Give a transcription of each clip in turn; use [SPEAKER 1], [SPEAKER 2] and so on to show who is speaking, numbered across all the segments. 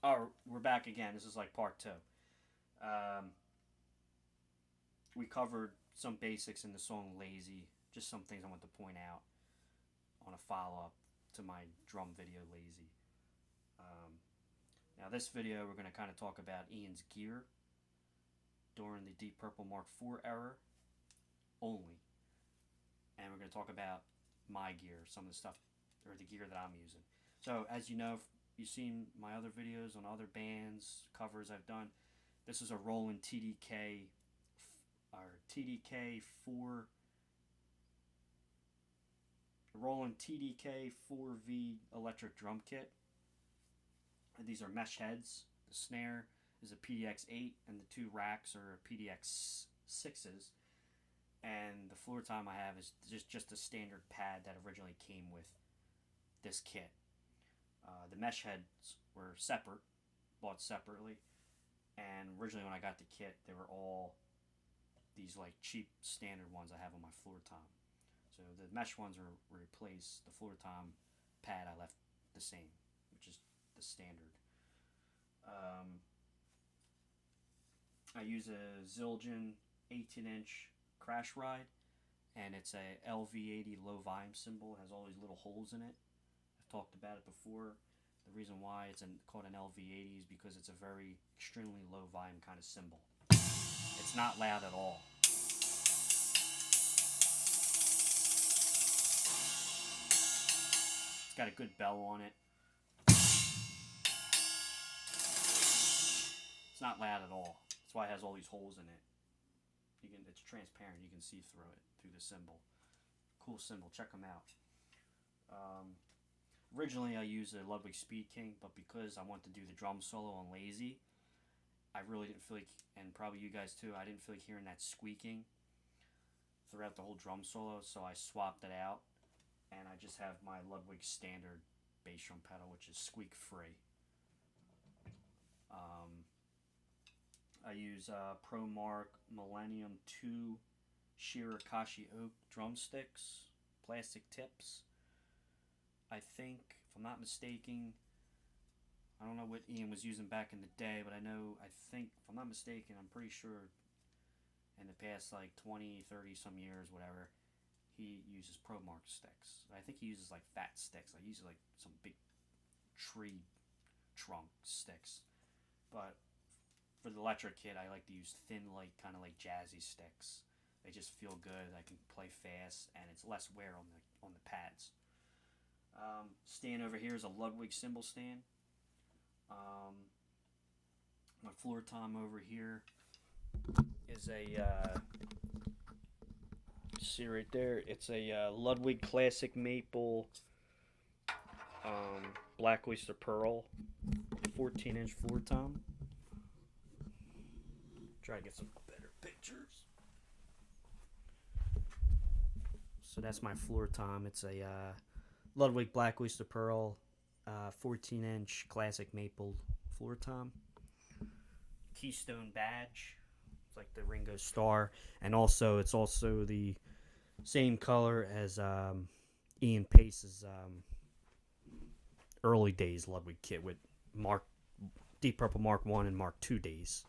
[SPEAKER 1] Oh, we're back again. This is like part two. Um, we covered some basics in the song Lazy, just some things I want to point out on a follow up to my drum video Lazy. Um, Now, this video, we're going to kind of talk about Ian's gear during the Deep Purple Mark IV era only. And we're going to talk about my gear, some of the stuff, or the gear that I'm using. So, as you know, you've seen my other videos on other bands, covers I've done. This is a Roland TDK, or TDK 4, Roland TDK 4V electric drum kit. These are mesh heads. The snare is a PDX8, and the two racks are PDX6s. And the floor tom I have is just a standard pad that originally came with this kit. The mesh heads were separate, bought separately, and originally when I got the kit, they were all these like cheap standard ones I have on my floor tom. So the mesh ones were replaced. The floor tom pad I left the same, which is the standard. Um, I use a Zildjian 18-inch crash ride, and it's a LV80 low volume cymbal. It has all these little holes in it. I've talked about it before. The reason why it's called an LV80 is because it's a very extremely low volume kind of cymbal. It's not loud at all. It's got a good bell on it. It's not loud at all. That's why it has all these holes in it. It's transparent. You can see through it, through the cymbal. Cool cymbal. Check them out. Originally, I used a Ludwig Speed King, but because I wanted to do the drum solo on Lazy, I really didn't feel like, and probably you guys too, I didn't feel like hearing that squeaking throughout the whole drum solo, so I swapped it out, and I just have my Ludwig standard bass drum pedal, which is squeak free. I use Pro Mark Millennium 2 Shirakashi Oak drumsticks, plastic tips. I think, if I'm not mistaken, I don't know what Ian was using back in the day, but I think, if I'm not mistaken, I'm pretty sure in the past like 20, 30 some years, whatever, he uses Pro Mark sticks. I think he uses like fat sticks. He uses like some big tree trunk sticks. But for the electric kit, I like to use thin, like kind of like jazzy sticks. They just feel good. I can play fast, and it's less wear on the pads. Stand over here is a Ludwig cymbal stand. My floor tom over here is a see right there. It's a Ludwig Classic Maple Black Oyster Pearl 14-inch floor tom. Try to get some better pictures. So that's my floor tom. It's a Ludwig Black Oyster Pearl 14-inch classic maple floor tom. Keystone badge. It's like the Ringo star, and also it's also the same color as Ian Paice's early days Ludwig kit with Deep Purple Mark 1 and Mark 2 days.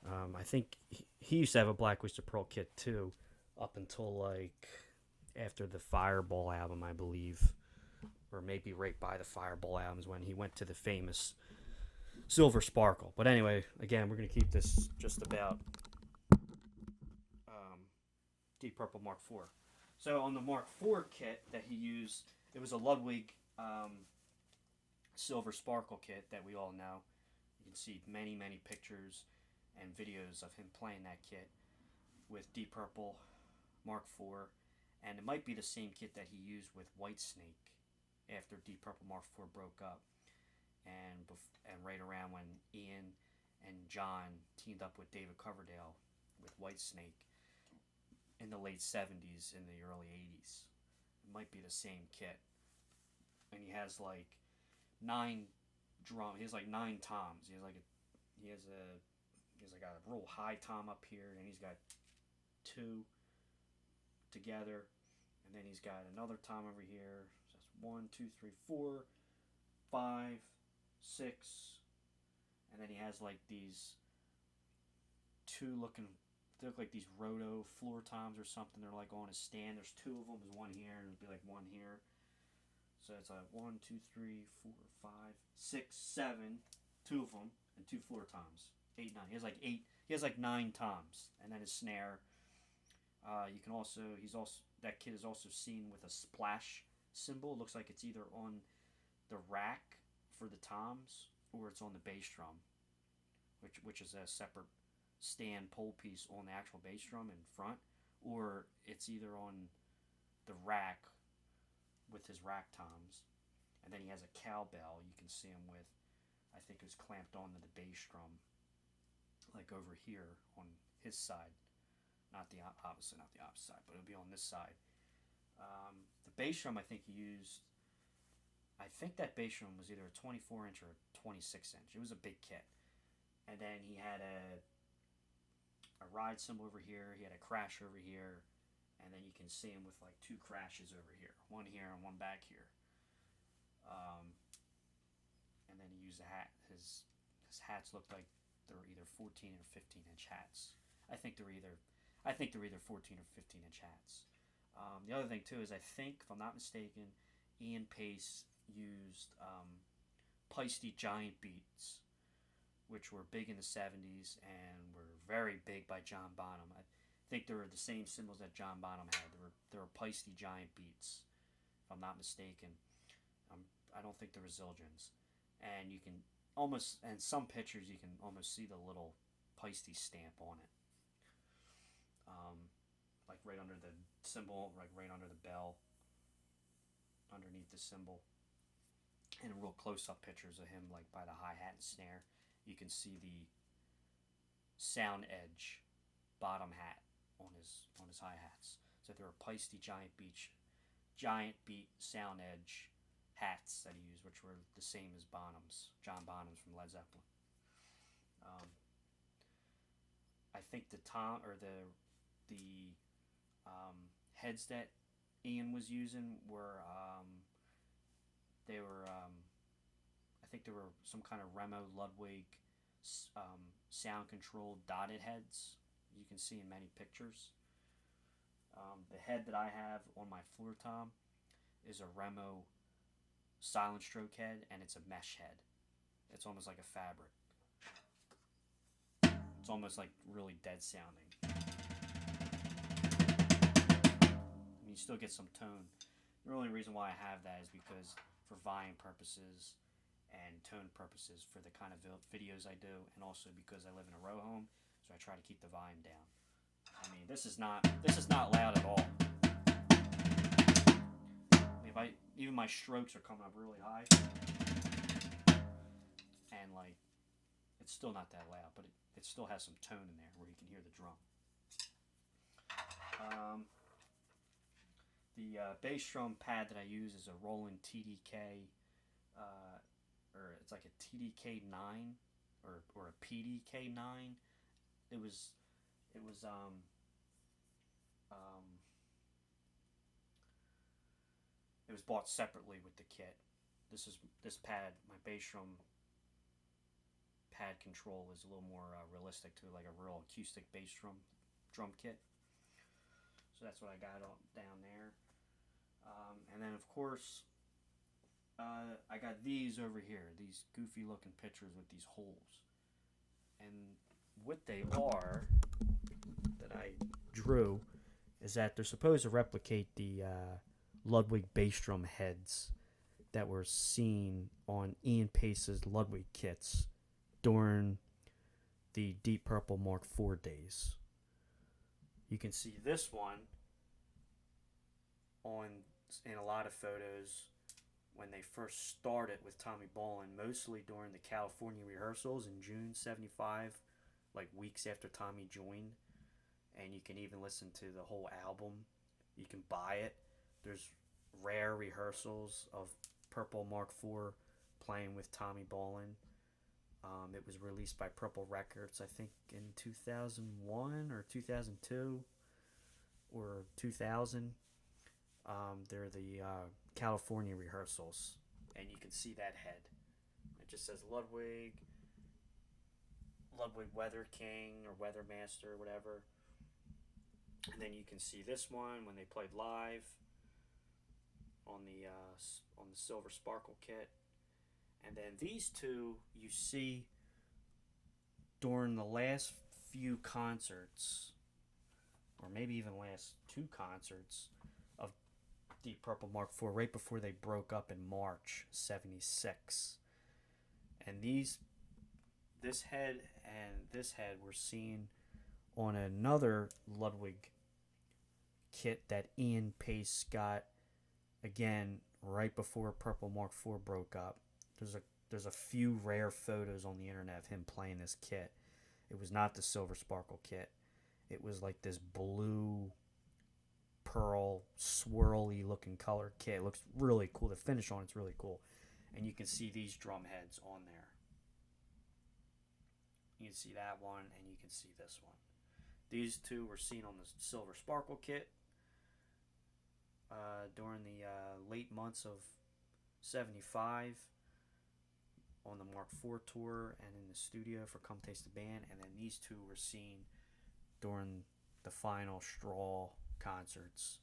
[SPEAKER 1] I think he used to have a Black Oyster Pearl kit too, up until like after the Fireball album, I believe, or maybe right by the Fireball albums when he went to the famous Silver Sparkle. But anyway, again, we're going to keep this just about Deep Purple Mark IV. So on the Mark IV kit that he used, it was a Ludwig Silver Sparkle kit that we all know. You can see many, many pictures and videos of him playing that kit with Deep Purple Mark IV, and it might be the same kit that he used with Whitesnake after Deep Purple Mark IV broke up, and right around when Ian and John teamed up with David Coverdale with Whitesnake in the late 70s, in the early 80s. It might be the same kit, and he has like 9 drum. He has like 9 toms. He has a real high tom up here, and he's got 2 together, and then he's got another tom over here. So that's 1, 2, 3, 4, 5, 6, And then he has like these two looking, they look like these roto floor toms or something. They're like on a stand. There's two of them. There's one here and it'd be like one here. So it's like 1, 2, 3, 4, 5, 6, 7, two of them, and two floor toms. 8, 9. He has like 8. He has like 9 toms, and then his snare. You can also, that kid is also seen with a splash cymbal. It looks like it's either on the rack for the toms or it's on the bass drum, which is a separate stand pole piece on the actual bass drum in front, or it's either on the rack with his rack toms. And then he has a cowbell you can see him with. I think it was clamped onto the bass drum, like over here on his side. Not the opposite side, but it'll be on this side. The bass drum I think he used, I think that bass drum was either a 24 inch or a 26 inch. It was a big kit. And then he had a ride cymbal over here, he had a crash over here, and then you can see him with like 2 crashes over here. One here and one back here. And then he used a hat. His hats looked like they were either 14 or 15 inch hats. I think they're either 14 or 15 inch hats. The other thing too is I think, if I'm not mistaken, Ian Paice used Paice giant beats, which were big in the 70s and were very big by John Bonham. I think they were the same cymbals that John Bonham had. They were Paice giant beats, if I'm not mistaken. I don't think they were Zildjians. And you can almost, in some pictures, you can almost see the little Paice stamp on it. Like right under the cymbal, like right under the bell, underneath the cymbal. And real close-up pictures of him, like by the hi-hat and snare, you can see the sound edge bottom hat on his hi-hats. So there were Paice giant beat sound edge hats that he used, which were the same as John Bonham's from Led Zeppelin. I think the heads that Ian was using were I think they were some kind of Remo Ludwig sound controlled dotted heads you can see in many pictures. The head that I have on my floor tom is a Remo silent stroke head, and it's a mesh head. It's almost like a fabric. It's almost like really dead sounding. You still get some tone. The only reason why I have that is because for volume purposes and tone purposes for the kind of videos I do, and also because I live in a row home, so I try to keep the volume down. I mean, this is not loud at all. I mean, even my strokes are coming up really high, and like it's still not that loud, but it still has some tone in there where you can hear the drum. The bass drum pad that I use is a Roland TDK, or it's like a TDK 9 or a PDK 9. It was bought separately with the kit. This pad, my bass drum pad control is a little more realistic to like a real acoustic bass drum kit. So that's what I got down there. And then of course I got these over here, these goofy looking pictures with these holes. And what they are that I drew is that they're supposed to replicate the Ludwig bass drum heads that were seen on Ian Paice's Ludwig kits during the Deep Purple Mark IV days. You can see this one in a lot of photos when they first started with Tommy Bolin, mostly during the California rehearsals in June '75, like weeks after Tommy joined. And you can even listen to the whole album. You can buy it. There's rare rehearsals of Purple Mark IV playing with Tommy Bolin. It was released by Purple Records, I think, in 2001 or 2002 or 2000. They're the California rehearsals, and you can see that head. It just says Ludwig, Ludwig Weather King or Weather Master or whatever. And then you can see this one when they played live on the Silver Sparkle kit. And then these two you see during the last few concerts, or maybe even last two concerts of Deep Purple Mark IV, right before they broke up in March '76. And this head and this head were seen on another Ludwig kit that Ian Paice got again right before Purple Mark IV broke up. There's a few rare photos on the internet of him playing this kit. It was not the Silver Sparkle kit. It was like this blue pearl swirly looking color kit. It looks really cool. The finish on it's really cool. And you can see these drum heads on there. You can see that one and you can see this one. These two were seen on the Silver Sparkle kit during the late months of '75 on the Mark IV tour and in the studio for Come Taste the Band. And then these two were seen during the final straw concerts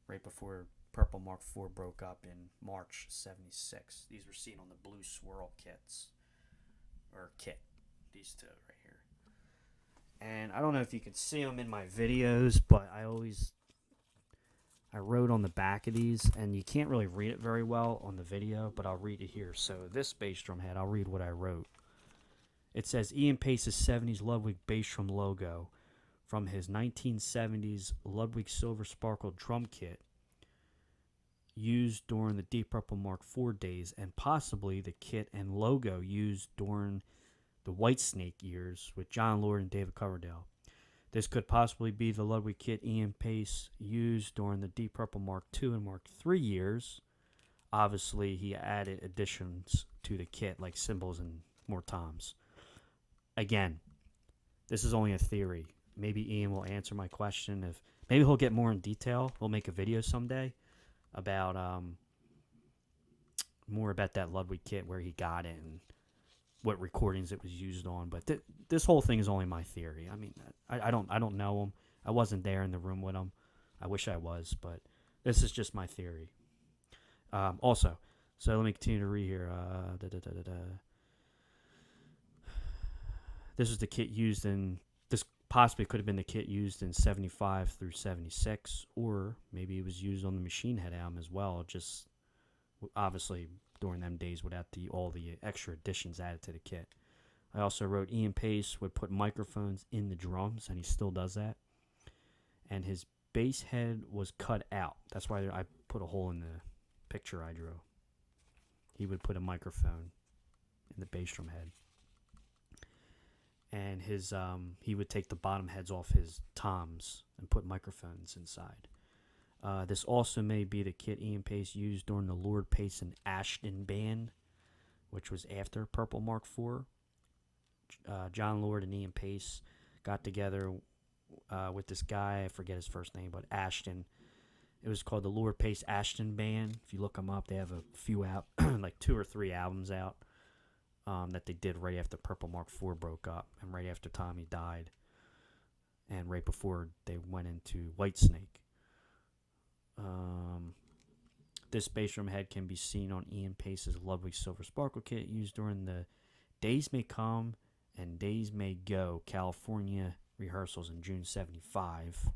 [SPEAKER 1] right before Purple Mark IV broke up in March '76. These were seen on the Blue Swirl kits, or kit, these two right here. And I don't know if you can see them in my videos, but I wrote on the back of these, and you can't really read it very well on the video, but I'll read it here. So this bass drum head, I'll read what I wrote. It says Ian Paice's '70s Ludwig bass drum logo from his 1970s Ludwig Silver Sparkle drum kit used during the Deep Purple Mark IV days, and possibly the kit and logo used during the Whitesnake years with John Lord and David Coverdale. This could possibly be the Ludwig kit Ian Paice used during the Deep Purple Mark II and Mark III years. Obviously, he added additions to the kit like cymbals and more toms. Again, this is only a theory. Maybe Ian will answer my question. Maybe he'll get more in detail. We'll make a video someday about more about that Ludwig kit, where he got it and what recordings it was used on. But this whole thing is only my theory. I mean, I don't know him. I wasn't there in the room with him. I wish I was, but this is just my theory. Also, so let me continue to read here. This is the kit used in, this possibly could have been the kit used in 75 through 76, or maybe it was used on the Machine Head album as well, just obviously during them days without all the extra additions added to the kit. I also wrote Ian Paice would put microphones in the drums, and he still does that. And his bass head was cut out. That's why I put a hole in the picture I drew. He would put a microphone in the bass drum head. And he would take the bottom heads off his toms and put microphones inside. This also may be the kit Ian Paice used during the Lord Paice and Ashton Band, which was after Purple Mark IV. John Lord and Ian Paice got together with this guy, I forget his first name, but Ashton. It was called the Lord Paice Ashton Band. If you look them up, they have a few out, like 2 or 3 albums out that they did right after Purple Mark IV broke up and right after Tommy died and right before they went into Whitesnake. This bass drum head can be seen on Ian Paice's Ludwig Silver Sparkle kit used during the Days May Come and Days May Go California rehearsals in June '75,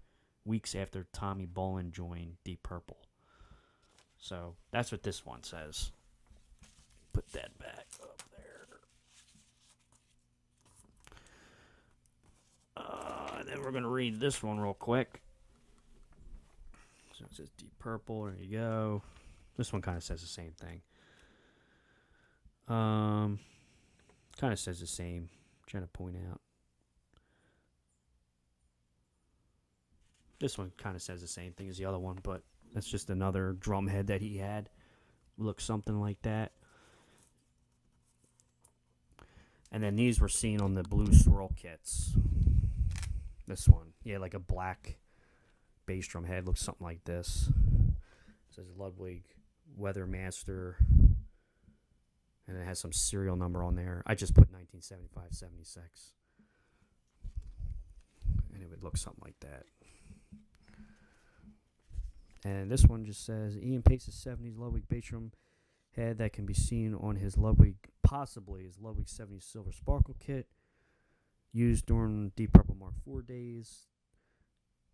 [SPEAKER 1] weeks after Tommy Bolin joined Deep Purple. So that's what this one says. Put that back up there. And then we're going to read this one real quick. So it says Deep Purple. There you go. This one kind of says the same thing. Kind of says the same. I'm trying to point out. This one kind of says the same thing as the other one, but that's just another drum head that he had. Looks something like that. And then these were seen on the Blue Swirl kits. This one. Yeah, like a black bass drum head. Looks something like this. It says Ludwig Weathermaster. And it has some serial number on there. I just put 1975-76. and it would look something like that. And this one just says Ian Paice's 70s Ludwig bass drum head that can be seen on his possibly his Ludwig 70s Silver Sparkle kit used during Deep Purple Mark IV days.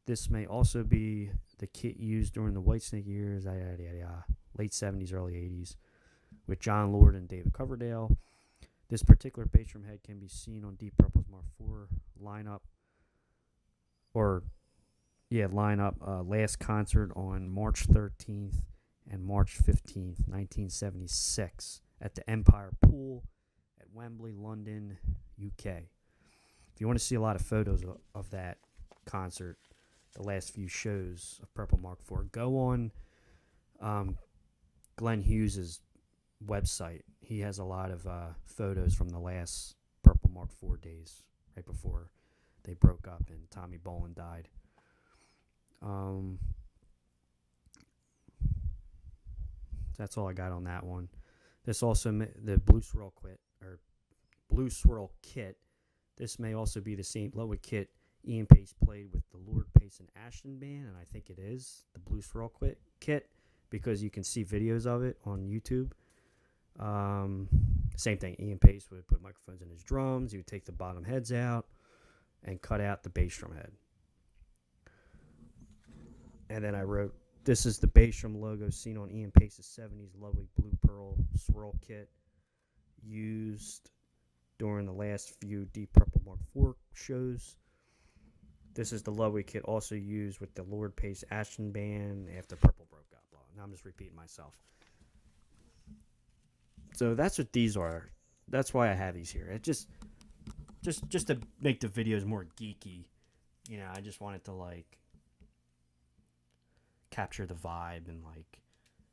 [SPEAKER 1] This may also be the kit used during the Whitesnake years, late 70s, early 80s, with John Lord and David Coverdale. This particular bass drum head can be seen on Deep Purple's Mark IV lineup, last concert on March 13th and March 15th, 1976, at the Empire Pool at Wembley, London, UK. If you want to see a lot of photos of that concert, the last few shows of Purple Mark IV, go on Glenn Hughes' website. He has a lot of photos from the last Purple Mark IV days, right before they broke up and Tommy Bolin died. That's all I got on that one. This also the Blue Swirl kit. This may also be the same Ludwig kit Ian Paice played with the Lord, Paice and Ashton Band, and I think it is the Blue Swirl kit because you can see videos of it on YouTube. Same thing. Ian Paice would put microphones in his drums. He would take the bottom heads out and cut out the bass drum head. And then I wrote, this is the bass drum logo seen on Ian Paice's 70s Ludwig Blue Pearl Swirl kit used during the last few Deep Purple Mark IV shows. This is the Ludwig kit also used with the Lord, Paice Ashton Band after Purple broke up. Now I'm just repeating myself. So that's what these are. That's why I have these here. It just to make the videos more geeky. You know, I just wanted to like capture the vibe and like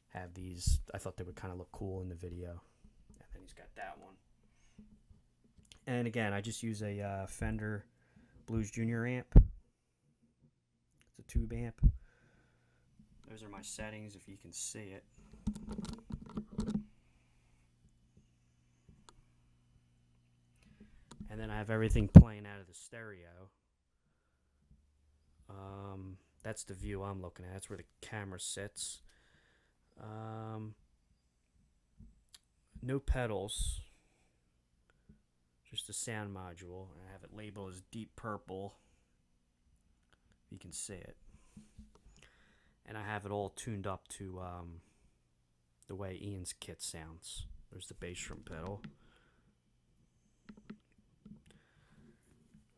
[SPEAKER 1] have these. I thought they would kind of look cool in the video. And then he's got that one. And again, I just use a Fender Blues Junior amp. It's a tube amp. Those are my settings if you can see it. And then I have everything playing out of the stereo. That's the view I'm looking at. That's where the camera sits. No pedals. Just a sound module. I have it labeled as Deep Purple. You can see it. And I have it all tuned up to the way Ian's kit sounds. There's the bass drum pedal.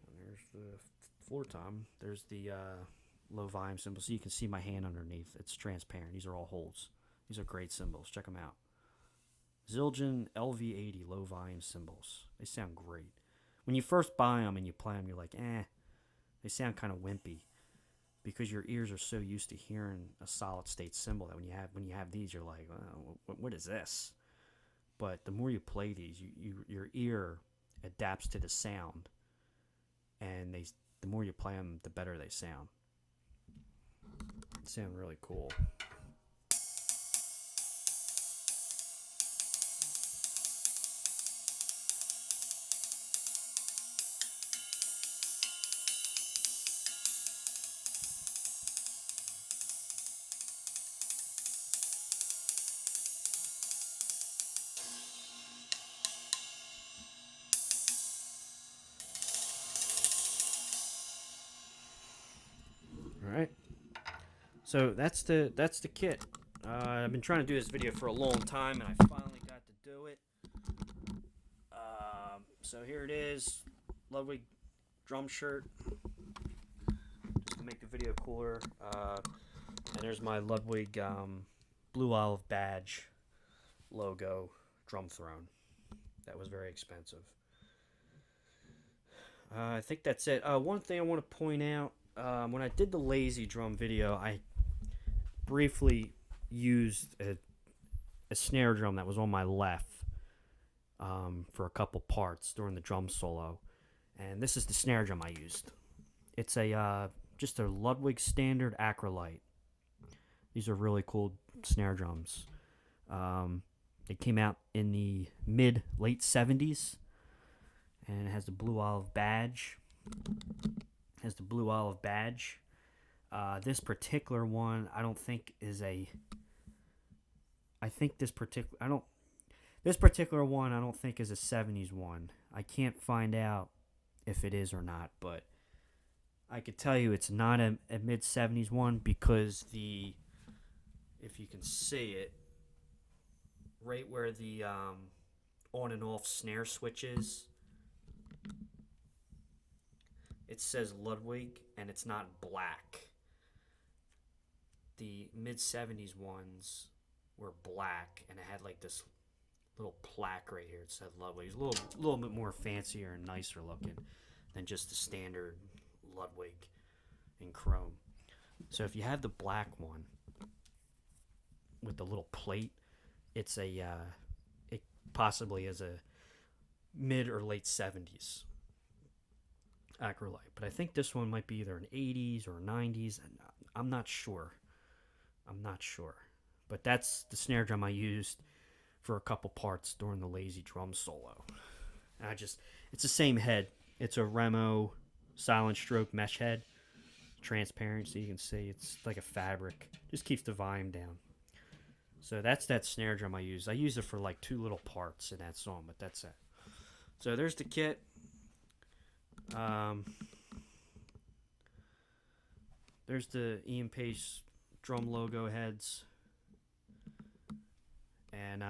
[SPEAKER 1] And there's the floor tom. There's the low volume cymbal. So you can see my hand underneath. It's transparent. These are all holes. These are great cymbals. Check them out. Zildjian LV80 low volume cymbals. They sound great. When you first buy them and you play them, you're like, they sound kind of wimpy, because your ears are so used to hearing a solid state cymbal that when you have these, you're like, what is this? But the more you play these, your ear adapts to the sound, and the more you play them, the better they sound. They sound really cool. Alright, so that's the kit. I've been trying to do this video for a long time, and I finally got to do it. So here it is, Ludwig drum shirt, just to make the video cooler. And there's my Ludwig Blue Olive badge logo drum throne. That was very expensive. I think that's it. One thing I want to point out. When I did the lazy drum video, I briefly used a snare drum that was on my left for a couple parts during the drum solo, and this is the snare drum I used. It's just a Ludwig standard acrylite. These are really cool snare drums. They came out in the late 70s, and it has the Blue Olive badge. has the blue olive badge. This particular one, I don't think is a. I think this particular one I don't think is a 70s one. I can't find out if it is or not, but I could tell you it's not a mid 70s one because if you can see it, right where the on and off snare switches, it says Ludwig and it's not black. The mid 70s ones were black and it had like this little plaque right here. It said Ludwig. It's a little bit more fancier and nicer looking than just the standard Ludwig in chrome. So if you have the black one with the little plate, it's it possibly is a mid or late 70s acrylite. But I think this one might be either an 80s or 90s. I'm not sure. But that's the snare drum I used for a couple parts during the lazy drum solo. And it's the same head. It's a Remo silent stroke mesh head. Transparent, so you can see it's like a fabric. Just keeps the volume down. So that's that snare drum I use. I use it for like 2 little parts in that song, but that's it. So there's the kit. There's the Ian Paice drum logo heads. And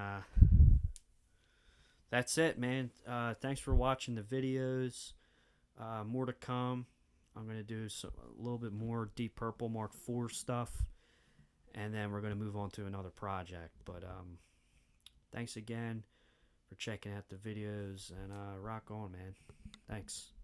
[SPEAKER 1] that's it, man. Thanks for watching the videos. More to come. I'm going to do a little bit more Deep Purple Mark IV stuff. And then we're going to move on to another project. But thanks again for checking out the videos. And rock on, man. Thanks.